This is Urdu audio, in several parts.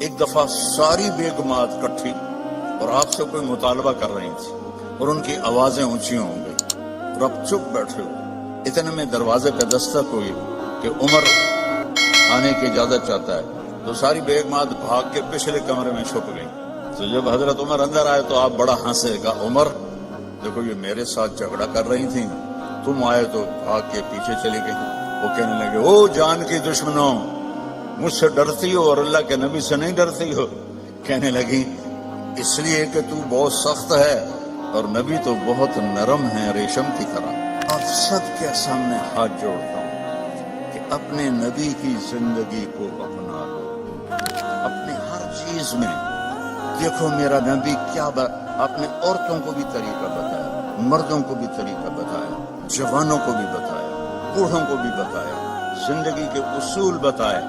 ایک دفعہ ساری بیگمات کٹھی اور آپ سے کوئی مطالبہ کر رہی تھی اور ان کی آوازیں اونچی ہوں گئی اور اب چپ بیٹھے ہو. اتنے میں دروازے پہ دستک ہوئی کہ عمر آنے کی اجازت چاہتا ہے. تو ساری بیگمات بھاگ کے پچھلے کمرے میں چھپ گئی. تو جب حضرت عمر اندر آئے تو آپ بڑا ہنسے گا, عمر دیکھو یہ میرے ساتھ جھگڑا کر رہی تھیں, تم آئے تو بھاگ کے پیچھے چلی گئی. وہ کہنے لگے او جان کی دشمنوں, مجھ سے ڈرتی ہو اور اللہ کے نبی سے نہیں ڈرتی ہو. کہنے لگی اس لیے کہ تو بہت سخت ہے اور نبی تو بہت نرم ہے ریشم کی طرح. آپ سب کے سامنے ہاتھ جوڑتا ہوں کہ اپنے نبی کی زندگی کو اپنا لو. اپنے ہر چیز میں دیکھو میرا نبی کیا آپ نے عورتوں کو بھی طریقہ بتایا, مردوں کو بھی طریقہ بتایا, جوانوں کو بھی بتایا, بوڑھوں کو بھی بتایا, زندگی کے اصول بتائے.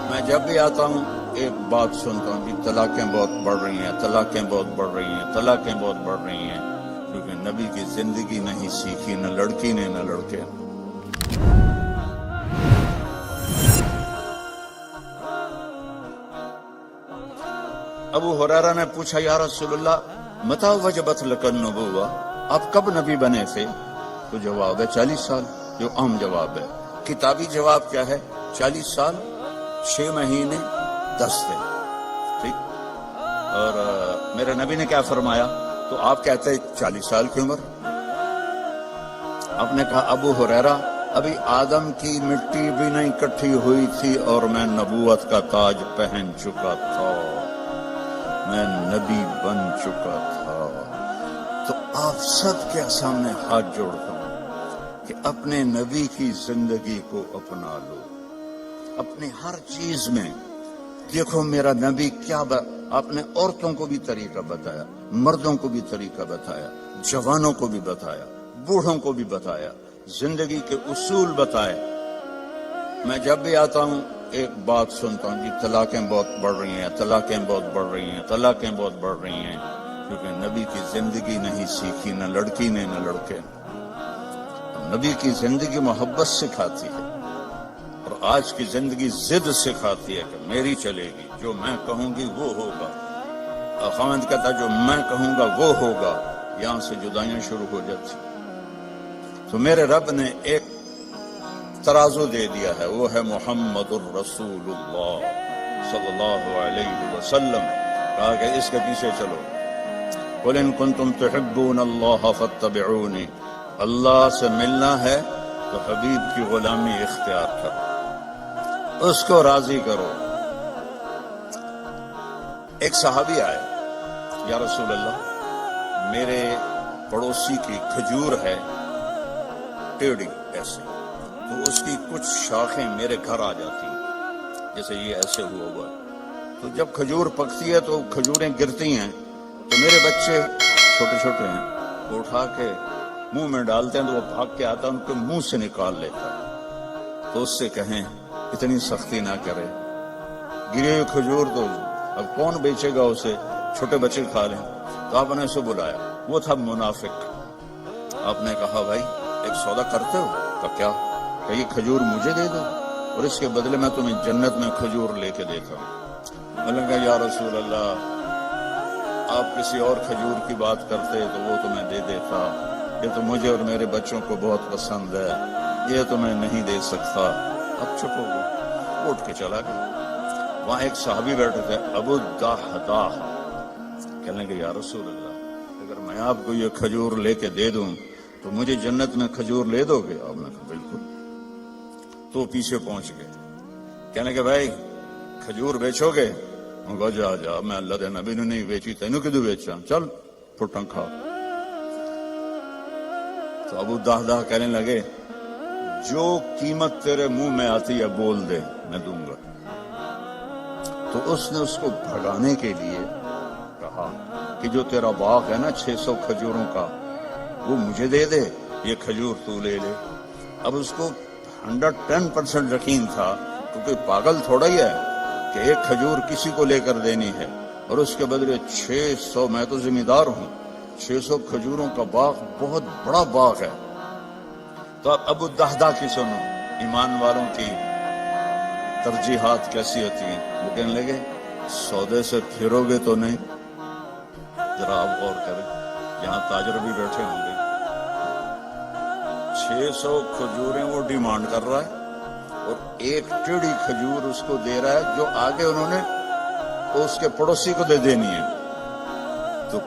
میں جب بھی آتا ہوں ایک بات سنتا ہوں کہ طلاقیں بہت بڑھ رہی ہیں, طلاقیں بہت بڑھ رہی ہیں, طلاقیں بہت بڑھ رہی ہیں, کیونکہ نبی کی زندگی نہیں سیکھی, نہ لڑکی نے نہ لڑکے. ابو ہریرہ نے پوچھا یا رسول اللہ متی وجبت لک النبوہ, آپ کب نبی بنے تھے؟ تو جواب ہے 40 سال, جو عام جواب ہے. کتابی جواب کیا ہے؟ 40 سال 6 مہینے 10 دن. ٹھیک. اور میرے نبی نے کیا فرمایا؟ تو آپ کہتے ہیں 40 سال کی عمر. آپ نے کہا ابو ہریرہ ابھی آدم کی مٹی بھی نہیں اکٹھی ہوئی تھی اور میں نبوت کا تاج پہن چکا تھا, میں نبی بن چکا تھا. تو آپ سب کے سامنے ہاتھ جوڑتا ہوں کہ اپنے نبی کی زندگی کو اپنا لو. اپنی ہر چیز میں دیکھو میرا نبی کیا آپ نے عورتوں کو بھی طریقہ بتایا, مردوں کو بھی طریقہ بتایا, جوانوں کو بھی بتایا, بوڑھوں کو بھی بتایا, زندگی کے اصول بتائے. میں جب بھی آتا ہوں ایک بات سنتا ہوں کہ طلاقیں بہت بڑھ رہی ہیں, طلاقیں بہت بڑھ رہی ہیں, طلاقیں بہت بڑھ رہی ہیں, کیونکہ نبی کی زندگی نہیں سیکھی, نہ لڑکی نے نہ لڑکے. نبی کی زندگی محبت سکھاتی ہے اور آج کی زندگی ضد سکھاتی ہے کہ میری چلے گی, جو میں کہوں گی وہ ہوگا. خاوند کہتا جو میں کہوں گا وہ ہوگا. یہاں سے جدائیاں شروع ہو جاتی. تو میرے رب نے ایک ترازو دے دیا ہے, وہ ہے محمد الرسول اللہ صلی اللہ علیہ وسلم. کہا کہ اس کے پیچھے چلو. قل ان کنتم تحبون اللہ فاتبعونی, اللہ سے ملنا ہے تو حبیب کی غلامی اختیار کرو, اس کو راضی کرو. ایک صحابی آئے, یا رسول اللہ میرے پڑوسی کی کھجور ہے ٹیڑھی ایسے, تو اس کی کچھ شاخیں میرے گھر آ جاتی ہیں جیسے یہ ایسے ہوا ہے. تو جب کھجور پکتی ہے تو کھجوریں گرتی ہیں, تو میرے بچے چھوٹے چھوٹے ہیں, وہ اٹھا کے منہ میں ڈالتے ہیں تو وہ بھاگ کے آتا ہے, ان کے منہ سے نکال لیتا ہے. تو اس سے کہیں اتنی سختی نہ کرے, گری ہوئی کھجور تو اب کون بیچے گا اسے, چھوٹے بچے کھا لیں. تو آپ نے اسے بلایا, وہ تھا منافق. آپ نے کہا بھائی ایک سودا کرتے ہو؟ کہ کیا؟ کہ یہ کھجور مجھے دے دو اور اس کے بدلے میں تمہیں جنت میں کھجور لے کے دیتا ہوں. میں نے کہا یا رسول اللہ آپ کسی اور کھجور کی بات کرتے تو وہ تمہیں دے دیتا, یہ تو مجھے اور میرے بچوں کو بہت پسند ہے, یہ تو میں نہیں دے سکتا. اب چپ ہو گئے, اٹھ کے چلا گیا. وہاں ایک صحابی بیٹھے تھے ابو الدحداح, کہنے لگے یا رسول اللہ اگر میں آپ کو یہ کھجور لے کے دے دوں تو مجھے جنت میں کھجور لے دو گے؟ آپ نے کہا بالکل. تو پیچھے پہنچ گئے, کہنے لگے بھائی کھجور بیچو گے؟ جا جا, میں اللہ دے نبی نے نہیں بیچی, تینوں کدو بیچا, چل پھٹن کھا. تو ابو الدحداح کہنے لگے جو قیمت تیرے منہ میں آتی ہے بول دے, میں دوں گا. تو اس نے اس کو بھگانے کے لیے کہا کہ جو تیرا باغ ہے نا 600 کھجوروں کا, وہ مجھے دے دے, یہ کھجور تو لے لے. اب اس کو 110% یقین تھا, کیونکہ پاگل تھوڑا ہی ہے کہ ایک کھجور کسی کو لے کر دینی ہے اور اس کے بدلے 600, میں تو ذمہ دار ہوں, 600 کھجوروں کا باغ بہت بڑا باغ ہے. تو اب ابو الدحداح کی سنو, ایمان والوں کی ترجیحات کیسی ہوتی ہیں. وہ کہنے لگے سودے سے پھرو گے تو نہیں. ذرا آپ غور کریں, یہاں تاجر بھی بیٹھے ہوں گے. 600 کھجوریں وہ ڈیمانڈ کر رہا ہے اور ایک ٹیڑھی کھجور اس کو دے رہا ہے جو آگے انہوں نے اس کے پڑوسی کو دے دینی ہے. تو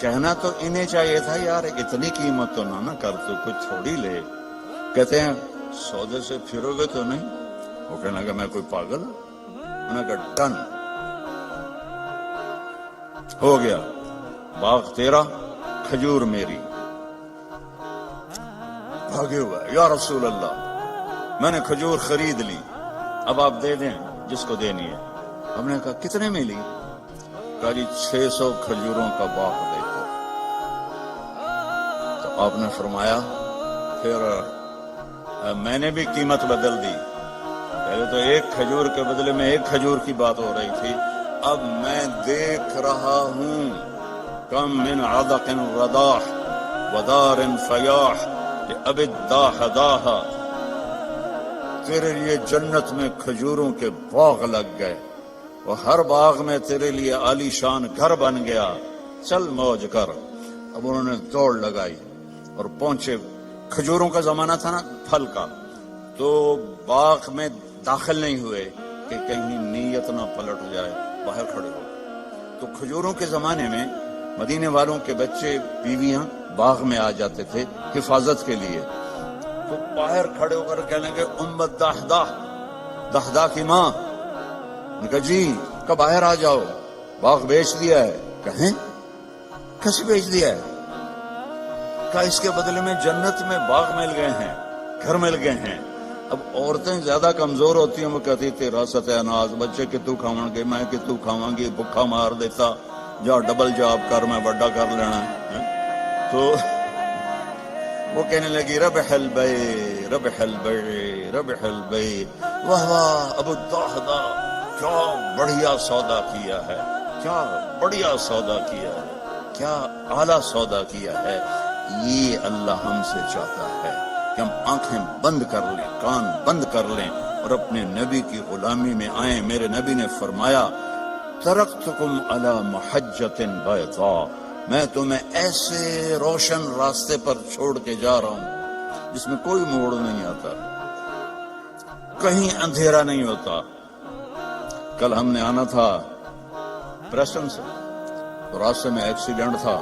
کہنا تو انہیں چاہیے تھا یار اتنی قیمت تو نہ کر, تو کچھ تھوڑی لے. کہتے ہیں سودے سے پھرو گے تو نہیں. وہ کہنے لگا میں کوئی پاگل ہوں. انہوں نے کہا ڈن ہو گیا, باغ تیرا کھجور میری. بھاگے ہوا یا رسول اللہ میں نے کھجور خرید لی, اب آپ دے دیں جس کو دینی ہے. ہم نے کہا کتنے میں لی؟ کہا جی 600 کھجوروں کا باغ دے دو. تو آپ نے فرمایا پھر میں نے بھی قیمت بدل دی. پہلے تو ایک کھجور کے بدلے میں ایک کھجور کی بات ہو رہی تھی, اب میں دیکھ رہا ہوں کم من عدق رداح ودار فیاح اب داہ داہ, تیرے لیے جنت میں کھجوروں کے باغ لگ گئے, اور ہر باغ میں تیرے لیے عالی شان گھر بن گیا, چل موج کر. اب انہوں نے دوڑ لگائی اور پہنچے. کھجوروں کا زمانہ تھا نا, پھل کا, تو باغ میں داخل نہیں ہوئے کہ کہیں نیت نہ پلٹ جائے, باہر کھڑے ہو. تو کھجوروں کے زمانے میں مدینے والوں کے بچے بیویاں باغ میں آ جاتے تھے حفاظت کے لیے. تو باہر کھڑے ہو کر کہنے لگے امت دہدہ, دہدہ کی ماں. نے کہا جی کب باہر آ جاؤ, باغ بیچ دیا ہے. کہیں کیسے بیچ دیا ہے؟ کہا اس کے بدلے میں جنت میں باغ مل گئے ہیں, گھر مل گئے ہیں. اب عورتیں زیادہ کمزور ہوتی ہیں, وہ کہتی تیرا ستہ اناز, بچے کہ تو کھاؤں گے, میں کہ تو کھاواں گی, بھوکا مار دیتا, جا ڈبل جاب کر, میں بڑا کر لینا ہے. تو وہ کہنے لگی ربح البیع ربح البیع ربح البیع, واہ واہ ابو الدہدہ کیا بڑھیا سودا کیا ہے, کیا بڑھیا سودا کیا ہے, کیا اعلیٰ سودا کیا ہے. یہ اللہ ہم سے چاہتا ہے کہ ہم آنکھیں بند کر لیں, کان بند کر لیں اور اپنے نبی کی غلامی میں آئیں. میرے نبی نے فرمایا ترکتکم علی محجۃ بیضاء, میں تمہیں ایسے روشن راستے پر چھوڑ کے جا رہا ہوں جس میں کوئی موڑ نہیں آتا, کہیں اندھیرا نہیں ہوتا. کل ہم نے آنا تھا پریسٹن سے, تو راستے میں ایکسیڈنٹ تھا,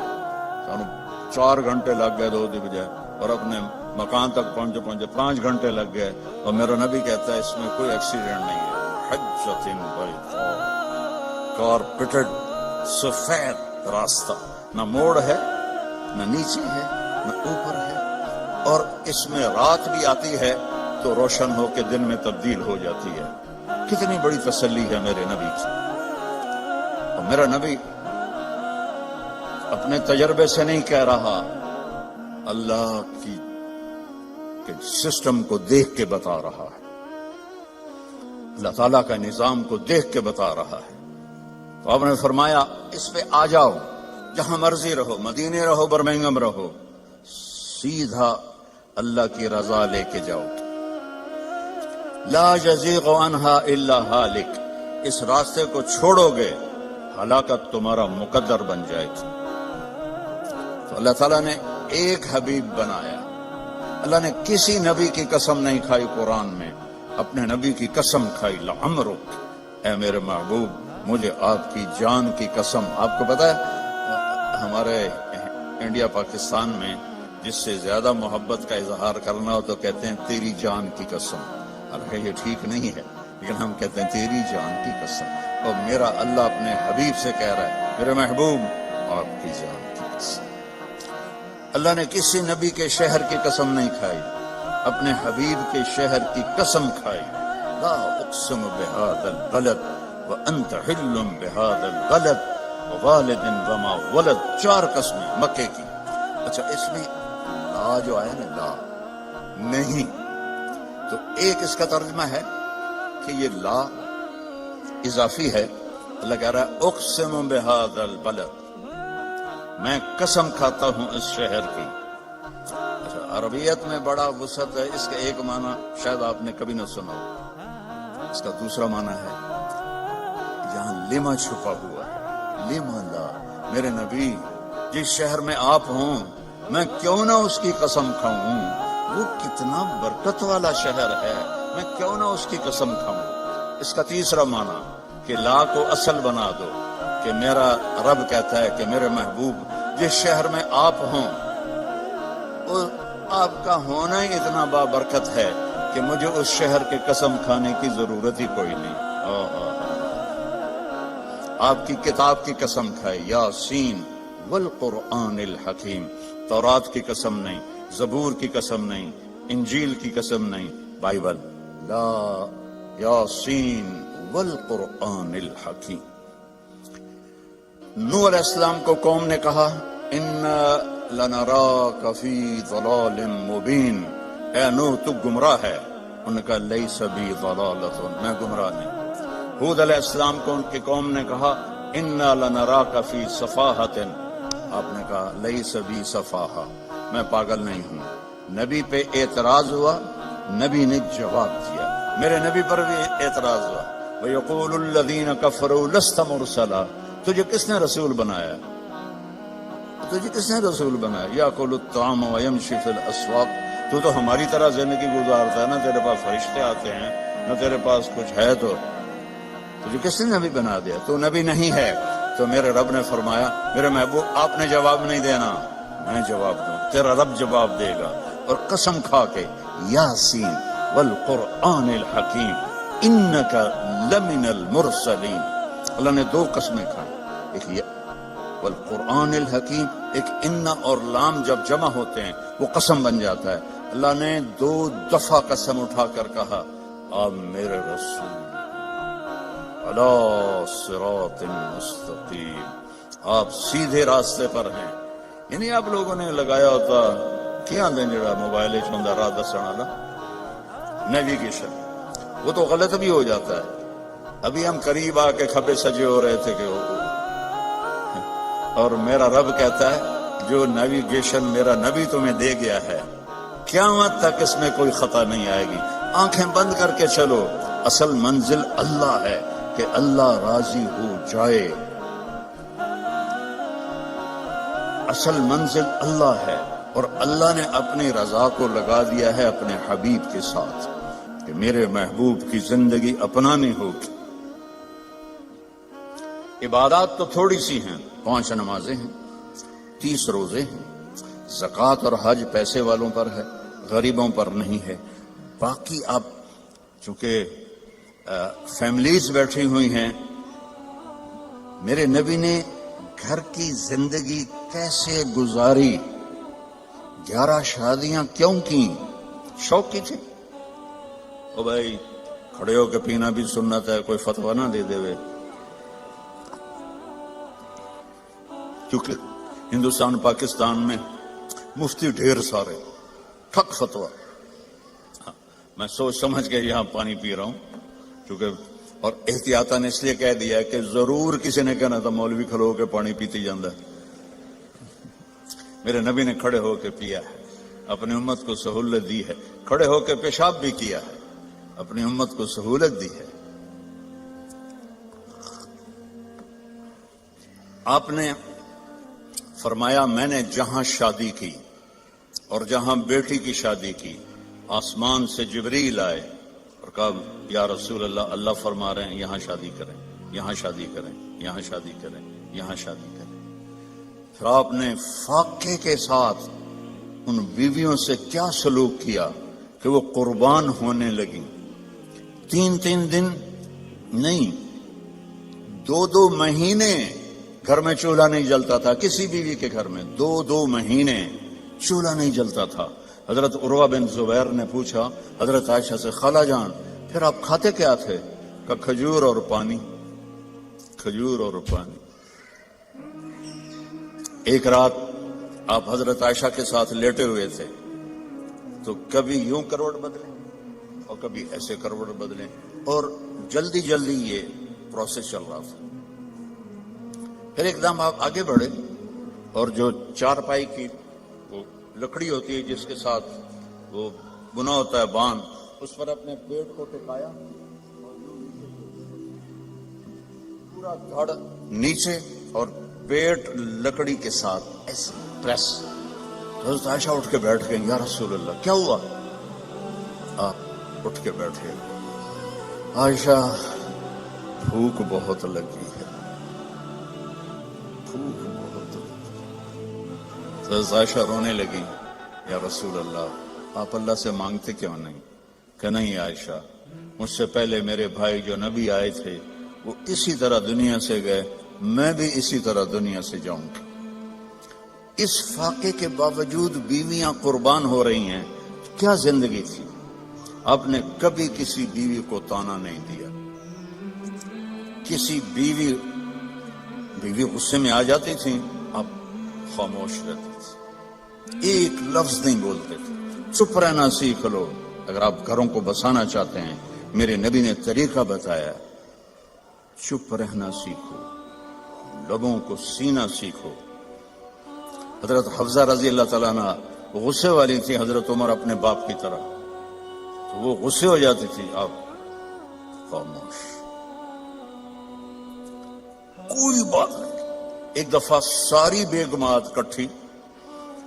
4 گھنٹے لگ گئے 2 بجے, اور اپنے مکان تک پہنچے 5 گھنٹے لگ گئے. اور میرا نبی کہتا ہے اس میں کوئی ایکسیڈنٹ نہیں ہے. حجۃ بیضاء, کارپیٹڈ سفید راستہ, نہ موڑ ہے, نہ نیچے ہے, نہ اوپر ہے, اور اس میں رات بھی آتی ہے تو روشن ہو کے دن میں تبدیل ہو جاتی ہے. کتنی بڑی تسلی ہے میرے نبی کی. اور میرا نبی اپنے تجربے سے نہیں کہہ رہا, اللہ کی سسٹم کو دیکھ کے بتا رہا ہے, اللہ تعالیٰ کا نظام کو دیکھ کے بتا رہا ہے. تو آپ نے فرمایا اس پہ آ جاؤ, جہاں مرضی رہو, مدینے رہو, برمنگم رہو, سیدھا اللہ کی رضا لے کے جاؤ. لا یزیغ عنہا الا ہالک, اس راستے کو چھوڑو گے ہلاکت تمہارا مقدر بن جائے گی. تو اللہ تعالیٰ نے ایک حبیب بنایا. اللہ نے کسی نبی کی قسم نہیں کھائی قرآن میں, اپنے نبی کی قسم کھائی. لعمرک, اے میرے محبوب مجھے آپ کی جان کی قسم. آپ کو پتا ہے ہمارے انڈیا پاکستان میں جس سے زیادہ محبت کا اظہار کرنا ہو تو کہتے ہیں تیری جان کی قسم. حالانکہ یہ ٹھیک نہیں ہے, لیکن ہم کہتے ہیں تیری جان کی قسم. اور میرا اللہ اپنے حبیب سے کہہ رہا ہے میرے محبوب آپ کی جان کی قسم. اللہ نے کسی نبی کے شہر کی قسم نہیں کھائی, اپنے حبیب کے شہر کی قسم کھائی. لا اقسم بهذا البلد وانت حل بهذا البلد ووالد وما ولد, 4 قسمیں مکے کی. اچھا اس میں لا جو آیا نا, لا نہیں, تو ایک اس کا ترجمہ ہے کہ یہ لا اضافی ہے. اللہ کہہ رہا ہے اقسم بهذا البلد, میں قسم کھاتا ہوں اس شہر کی. اچھا عربیت میں بڑا وسعت ہے, اس کا ایک معنی شاید آپ نے کبھی نہ سنا ہو. اس کا دوسرا معنی ہے یہاں لما چھپا ہوا ہے، لما لا، میرے نبی جس شہر میں آپ ہوں میں کیوں نہ اس کی قسم کھاؤں، وہ کتنا برکت والا شہر ہے، میں کیوں نہ اس کی قسم کھاؤں۔ اس کا تیسرا معنی کہ لا کو اصل بنا دو، کہ میرا رب کہتا ہے کہ میرے محبوب جس شہر میں آپ ہوں آپ کا ہونا ہی اتنا بابرکت ہے کہ مجھے اس شہر کے قسم کھانے کی ضرورت ہی کوئی نہیں۔ آپ کی کتاب کی قسم کھائے، یاسین والقرآن الحکیم، تورات کی قسم نہیں، زبور کی قسم نہیں، انجیل کی قسم نہیں، بائبل، لا یاسین والقرآن الحکیم۔ نوح علیہ السلام کو قوم نے کہا اِنَّا لَنَرَاكَ فِي ضَلَالٍ مُبِينٍ، اے نوح تو گمراہ ہے۔ انہوں نے کہا لَيْسَ بِي ضَلَالَةٌ، میں گمراہ نہیں۔ ہود علیہ السلام کو ان کی قوم نے کہا اِنَّا لَنَرَاكَ فِي صَفَاحَةٍ، آپ نے کہا لَيْسَ بِي صَفَاحَةٌ، میں پاگل نہیں ہوں۔ نبی پہ اعتراض ہوا، نبی نے جواب دیا، میرے نبی پر بھی اعتراض ہوا۔ وَيَقُولُ الَّذِينَ كَفَرُوا لَسْتَ مُرْسَلًا، تجھے کس نے رسول بنایا؟ تجھے کس نے رسول بنایا؟ یاکل الطعام ویمشی فی الاسواق، تو ہماری طرح زندگی گزارتا ہے، نہ تیرے پاس فرشتے آتے ہیں نہ تیرے پاس کچھ ہے، تو تجھے کس نے نبی بنا دیا؟ تو نبی نہیں ہے۔ تو میرے رب نے فرمایا میرے محبوب آپ نے جواب نہیں دینا، میں جواب دوں، تیرا رب جواب دے گا۔ اور قسم کھا کے یاسین والقرآن الحکیم انک لمن المرسلین، اللہ نے دو قسمیں کھائیں، ایک یہ والقرآن الحکیم، ایک ان اور لام جب جمع ہوتے ہیں وہ قسم بن جاتا ہے۔ اللہ نے 2 دفعہ قسم اٹھا کر کہا آپ میرے رسول علی صراط مستقیم، آپ سیدھے راستے پر ہیں۔ یعنی آپ لوگوں نے لگایا ہوتا کیا دیں جڑا موبائل چوندا راہ دسن والا نیویگیشن، وہ تو غلط بھی ہو جاتا ہے۔ ابھی ہم قریب آ کے کھبے سجے ہو رہے تھے کہ اور میرا رب کہتا ہے جو نیویگیشن میرا نبی تمہیں دے گیا ہے قیامت تک اس میں کوئی خطا نہیں آئے گی، آنکھیں بند کر کے چلو، اصل منزل اللہ ہے کہ اللہ راضی ہو جائے، اصل منزل اللہ ہے۔ اور اللہ نے اپنی رضا کو لگا دیا ہے اپنے حبیب کے ساتھ کہ میرے محبوب کی زندگی اپنانی ہوگی۔ عبادات تو تھوڑی سی ہیں، 5 نمازیں ہیں، 30 روزے ہیں، زکوٰۃ اور حج پیسے والوں پر ہے، غریبوں پر نہیں ہے۔ باقی آپ چونکہ فیملیز بیٹھی ہوئی ہیں، میرے نبی نے گھر کی زندگی کیسے گزاری، 11 شادیاں کیوں کی؟ شوق کی تھی؟ او بھائی کھڑے ہو کے پینا بھی سنت ہے، کوئی فتویٰ نہ دے دے وے، کیونکہ ہندوستان پاکستان میں مفتی ڈھیر سارے، ٹھک فتویٰ۔ میں سوچ سمجھ کے یہاں پانی پی رہا ہوں، کیونکہ اور احتیاطاً اس لیے کہہ دیا ہے کہ ضرور کسی نے کہنا تھا مولوی کھلو کے پانی پیتی جاندہ ہے۔ میرے نبی نے کھڑے ہو کے پیا ہے، اپنی امت کو سہولت دی ہے، کھڑے ہو کے پیشاب بھی کیا ہے، اپنی امت کو سہولت دی ہے۔ آپ نے فرمایا میں نے جہاں شادی کی اور جہاں بیٹی کی شادی کی، آسمان سے جبریل آئے اور کہا یا رسول اللہ، اللہ فرما رہے ہیں یہاں شادی کریں، یہاں شادی کریں، یہاں شادی کریں، یہاں شادی کریں۔ پھر آپ نے فاقے کے ساتھ ان بیویوں سے کیا سلوک کیا کہ وہ قربان ہونے لگی۔ 3 دن نہیں، 2 مہینے گھر میں چولہا نہیں جلتا تھا، کسی بیوی کے گھر میں 2 مہینے چولہا نہیں جلتا تھا۔ حضرت عروہ بن زبیر نے پوچھا حضرت عائشہ سے، خالہ جان پھر آپ کھاتے کیا تھے؟ کہ کھجور اور پانی، کھجور اور پانی۔ ایک رات آپ حضرت عائشہ کے ساتھ لیٹے ہوئے تھے تو کبھی یوں کروٹ بدلیں اور کبھی ایسے کروٹ بدلیں، اور جلدی جلدی یہ پروسیس چل رہا تھا۔ پھر ایک دم آپ آگے بڑھے اور جو چارپائی کی وہ لکڑی ہوتی ہے جس کے ساتھ وہ بنا ہوتا ہے باندھ، اس پر اپنے پیٹ کو ٹکایا اور پورا دھڑ نیچے اور پیٹ لکڑی کے ساتھ ایسے پریس. تو حضرت عائشہ اٹھ کے بیٹھ گئی. یا رسول اللہ کیا ہوا؟ آپ اٹھ کے بیٹھے. عائشہ بھوک بہت لگی ہے، بھوک بہت لگی. تو حضرت عائشہ رونے لگی. یا رسول اللہ آپ اللہ سے مانگتے کیوں نہیں؟ کہ نہیں عائشہ، مجھ سے پہلے میرے بھائی جو نبی آئے تھے وہ اسی طرح دنیا سے گئے، میں بھی اسی طرح دنیا سے جاؤں گی. اس فاقے کے باوجود بیویاں قربان ہو رہی ہیں. کیا زندگی تھی. آپ نے کبھی کسی بیوی کو طعنہ نہیں دیا. کسی بیوی غصے میں آ جاتی تھی، آپ خاموش رہتے تھے، ایک لفظ نہیں بولتے تھے. چپ رہنا سیکھ لو. اگر آپ گھروں کو بسانا چاہتے ہیں، میرے نبی نے طریقہ بتایا. چپ رہنا سیکھو، لبوں کو سینا سیکھو. حضرت حفصہ رضی اللہ تعالیٰ عنہ غصے والی تھی حضرت عمر اپنے باپ کی طرح، تو وہ غصے ہو جاتی تھی، آپ خاموش، کوئی بات نہیں. ایک دفعہ ساری بیگمات کٹھی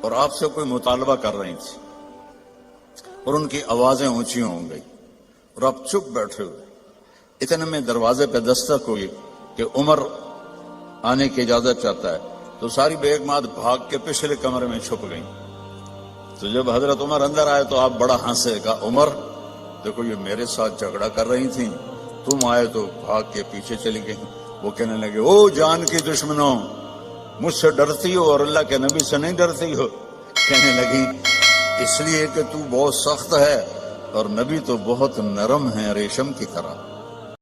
اور آپ سے کوئی مطالبہ کر رہی تھی اور ان کی آوازیں اونچی ہو گئی اور آپ چپ بیٹھے ہوئے. اتنے میں دروازے پہ دستک ہوئی کہ عمر آنے کی اجازت چاہتا ہے. تو ساری بیگمات بھاگ کے پچھلے کمرے میں چھپ گئیں. تو جب حضرت عمر اندر آئے تو آپ بڑا ہنسے. کہا عمر دیکھو یہ میرے ساتھ جھگڑا کر رہی تھیں، تم آئے تو بھاگ کے پیچھے چلی گئی. وہ کہنے لگے او جان کی دشمنوں، مجھ سے ڈرتی ہو اور اللہ کے نبی سے نہیں ڈرتی ہو. کہنے لگی اس لیے کہ تو بہت سخت ہے اور نبی تو بہت نرم ہے ریشم کی طرح.